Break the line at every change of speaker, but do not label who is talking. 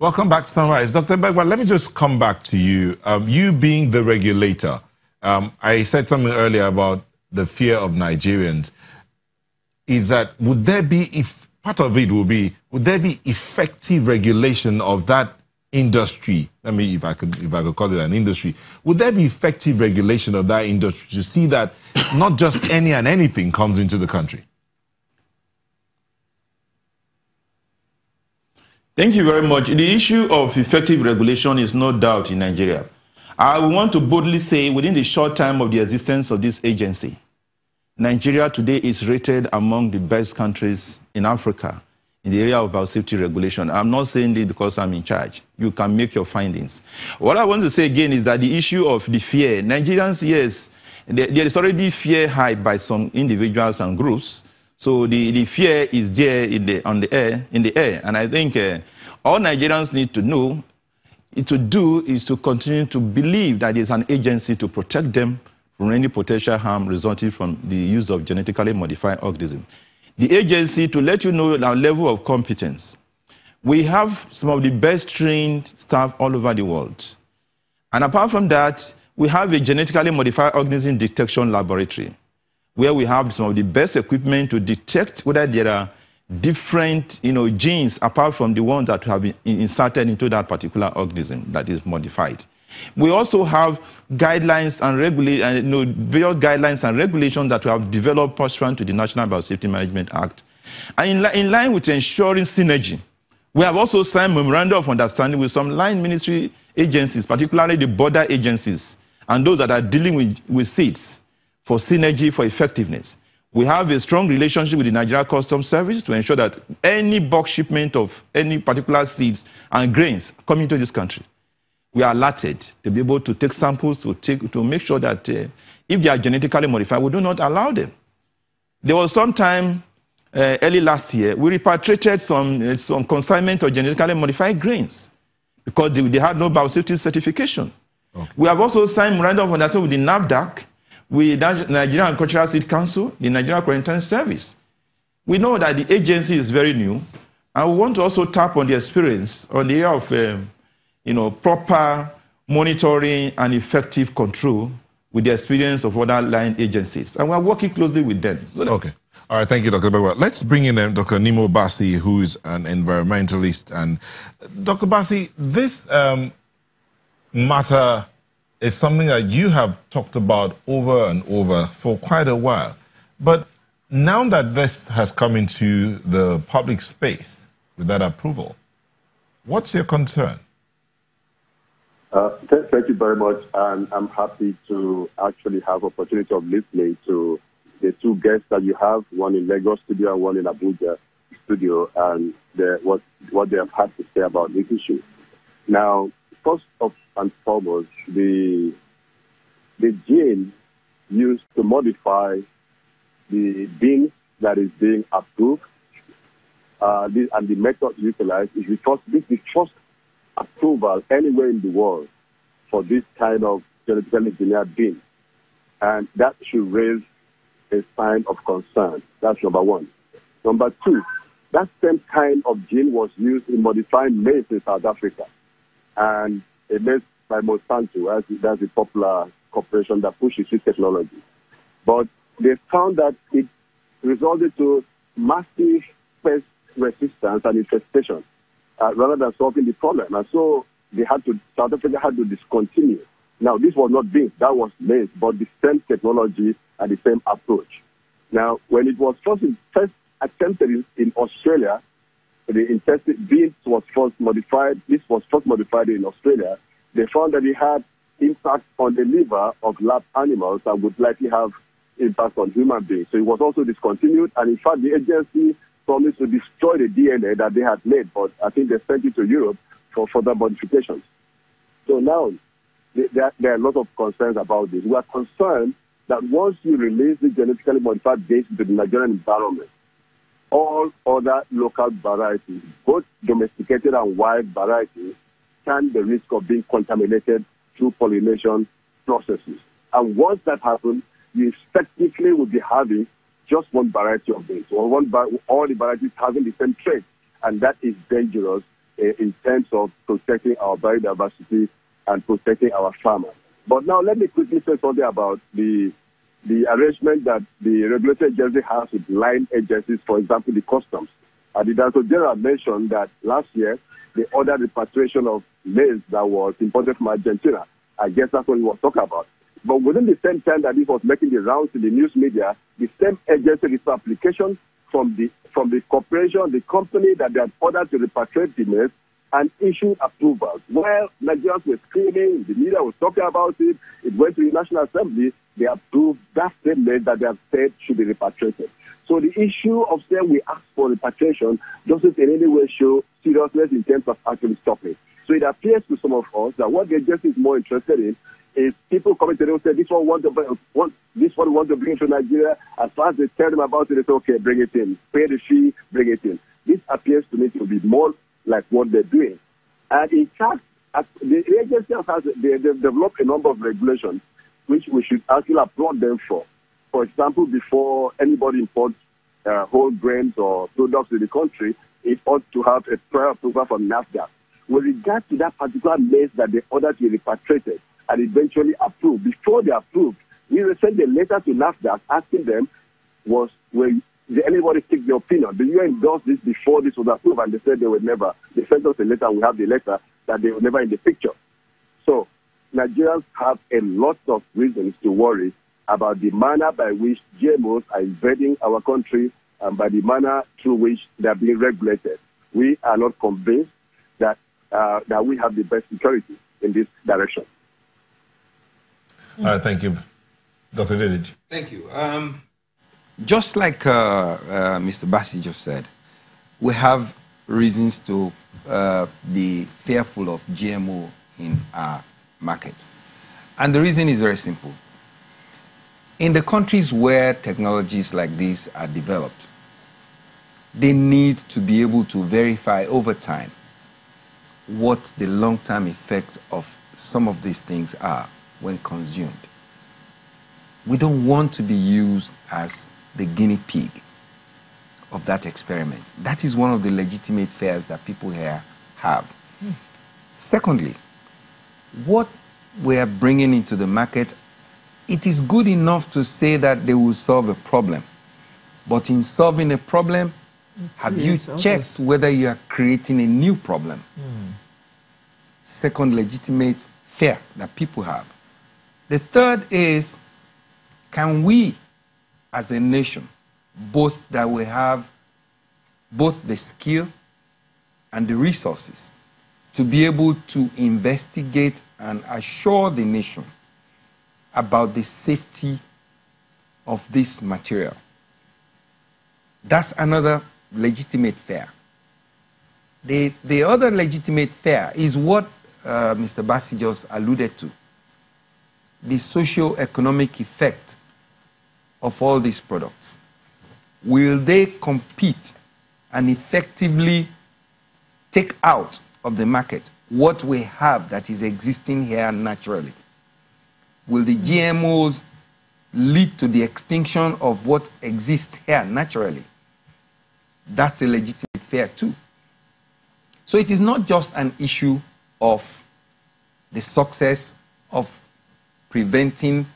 Welcome back to Sunrise. Dr. Begwa, let me just come back to you. You being the regulator, I said something earlier about the fear of Nigerians. Is that, would there be, if part of it will be, would there be effective regulation of that industry? I mean, if I could call it an industry, would there be effective regulation of that industry to see that not just any and anything comes into the country?
Thank you very much. The issue of effective regulation is no doubt in Nigeria. I want to boldly say within the short time of the existence of this agency, Nigeria today is rated among the best countries in Africa in the area of biosafety regulation. I'm not saying this because I'm in charge. You can make your findings. What I want to say again is that the issue of the fear, Nigerians, yes, there is already fear high by some individuals and groups. So the fear is there in the air. And I think all Nigerians need to know, to do is to continue to believe that there's an agency to protect them from any potential harm resulting from the use of genetically modified organisms. The agency, to let you know our level of competence, we have some of the best trained staff all over the world. And apart from that, we have a genetically modified organism detection laboratory, where we have some of the best equipment to detect whether there are different genes apart from the ones that have been inserted into that particular organism that is modified. We also have guidelines and various guidelines and regulations that we have developed pursuant to the National Biosafety Management Act. And in line with ensuring synergy, we have also signed memorandum of understanding with some line ministry agencies, particularly the border agencies, and those that are dealing with seeds for synergy, for effectiveness. We have a strong relationship with the Nigeria Customs Service to ensure that any bulk shipment of any particular seeds and grains coming to this country, we are alerted to be able to take samples to make sure that if they are genetically modified, we do not allow them. There was some time early last year, we repatriated some consignment of genetically modified grains because they had no biosafety certification. Okay. We have also signed memorandum of understanding with the NAFDAC, with the Nigerian Agricultural Seed Council, the Nigerian Quarantine Service. We know that the agency is very new, and we want to also tap on the experience on the area of proper monitoring and effective control with the experience of other line agencies. And we're working closely with them. So
okay. All right, thank you, Dr. Begwa. Let's bring in Dr. Nimo Bassi, who is an environmentalist. And Dr. Bassi, this matter is something that you have talked about over and over for quite a while. But now that this has come into the public space with that approval, what's your concern?
Thank you very much. And I'm happy to actually have opportunity of listening to the two guests that you have, one in Lagos studio and one in Abuja studio, and what they have had to say about this issue. Now, first and foremost, the gene used to modify the beans that is being approved and the method utilized is because this is the first approval anywhere in the world for this kind of genetically engineered beans. And that should raise a sign of concern. That's number one. Number two, that same kind of gene was used in modifying maize in South Africa. And a maize by Monsanto, that's the popular corporation that pushes this technology. But they found that it resulted to massive pest resistance and infestation rather than solving the problem. And so South Africa had to discontinue. Now, this was not beans, that was maize, but the same technology and the same approach. Now, when it was first attempted in Australia, the infested beans was first modified. This was first modified in Australia. They found that it had impact on the liver of lab animals and would likely have impact on human beings. So it was also discontinued. And in fact, the agency promised to destroy the DNA that they had made, but I think they sent it to Europe for further modifications. So now, there are a lot of concerns about this. We are concerned that once you release the genetically modified beans into the Nigerian environment, all other local varieties, both domesticated and wild varieties, stand the risk of being contaminated through pollination processes. And once that happens, you effectively will be having just one variety of beans, or all the varieties having the same trait. And that is dangerous in terms of protecting our biodiversity and protecting our farmers. But now let me quickly say something about the arrangement that the regulatory agency has with line agencies, for example, the customs. The Director General mentioned that last year they ordered repatriation of maize that was imported from Argentina. I guess that's what he was talking about. But within the same time that this was making the rounds in the news media, the same agency received application from the corporation, the company that they had ordered to repatriate the maize and issued approvals. While Nigerians were screaming, the media was talking about it, it went to the National Assembly, they approved that same maize that they have said should be repatriated. So the issue of saying we ask for repatriation doesn't in any way show seriousness in terms of actually stopping. So it appears to some of us that what the agency is more interested in is people coming to them and say, this one we want to bring into Nigeria. As far as they tell them about it, they say, okay, bring it in. Pay the fee, bring it in. This appears to me to be more like what they're doing. And in fact, the agency they've developed a number of regulations which we should actually applaud them for. For example, before anybody imports whole grains or products in the country, it ought to have a prior approval from NAFDAC. With regard to that particular maize that they ordered to be repatriated and eventually approved, before they approved, we sent a letter to NAFDAC asking them, did anybody take the opinion? Do you endorse this before this was approved? And they said they would never. They sent us a letter, we have the letter, that they were never in the picture. So Nigerians have a lot of reasons to worry about the manner by which GMOs are invading our country and by the manner through which they are being regulated. We are not convinced that we have the best security in this direction.
All right, thank you. Dr. Dedich.
Thank you. Just like Mr. Bassi just said, we have reasons to be fearful of GMO in our market. And the reason is very simple. In the countries where technologies like these are developed, they need to be able to verify over time what the long-term effect of some of these things are when consumed. We don't want to be used as the guinea pig of that experiment. That is one of the legitimate fears that people here have. Secondly, what we are bringing into the market, it is good enough to say that they will solve a problem. But in solving a problem, have you checked whether you are creating a new problem? Second legitimate fear that people have. The third is, can we as a nation boast that we have both the skill and the resources to be able to investigate and assure the nation about the safety of this material? That's another legitimate fear. The other legitimate fear is what Mr. Bassi just alluded to, the socio-economic effect of all these products. Will they compete and effectively take out of the market what we have that is existing here naturally? Will the GMOs lead to the extinction of what exists here naturally? That's a legitimate fear too. So it is not just an issue of the success of preventing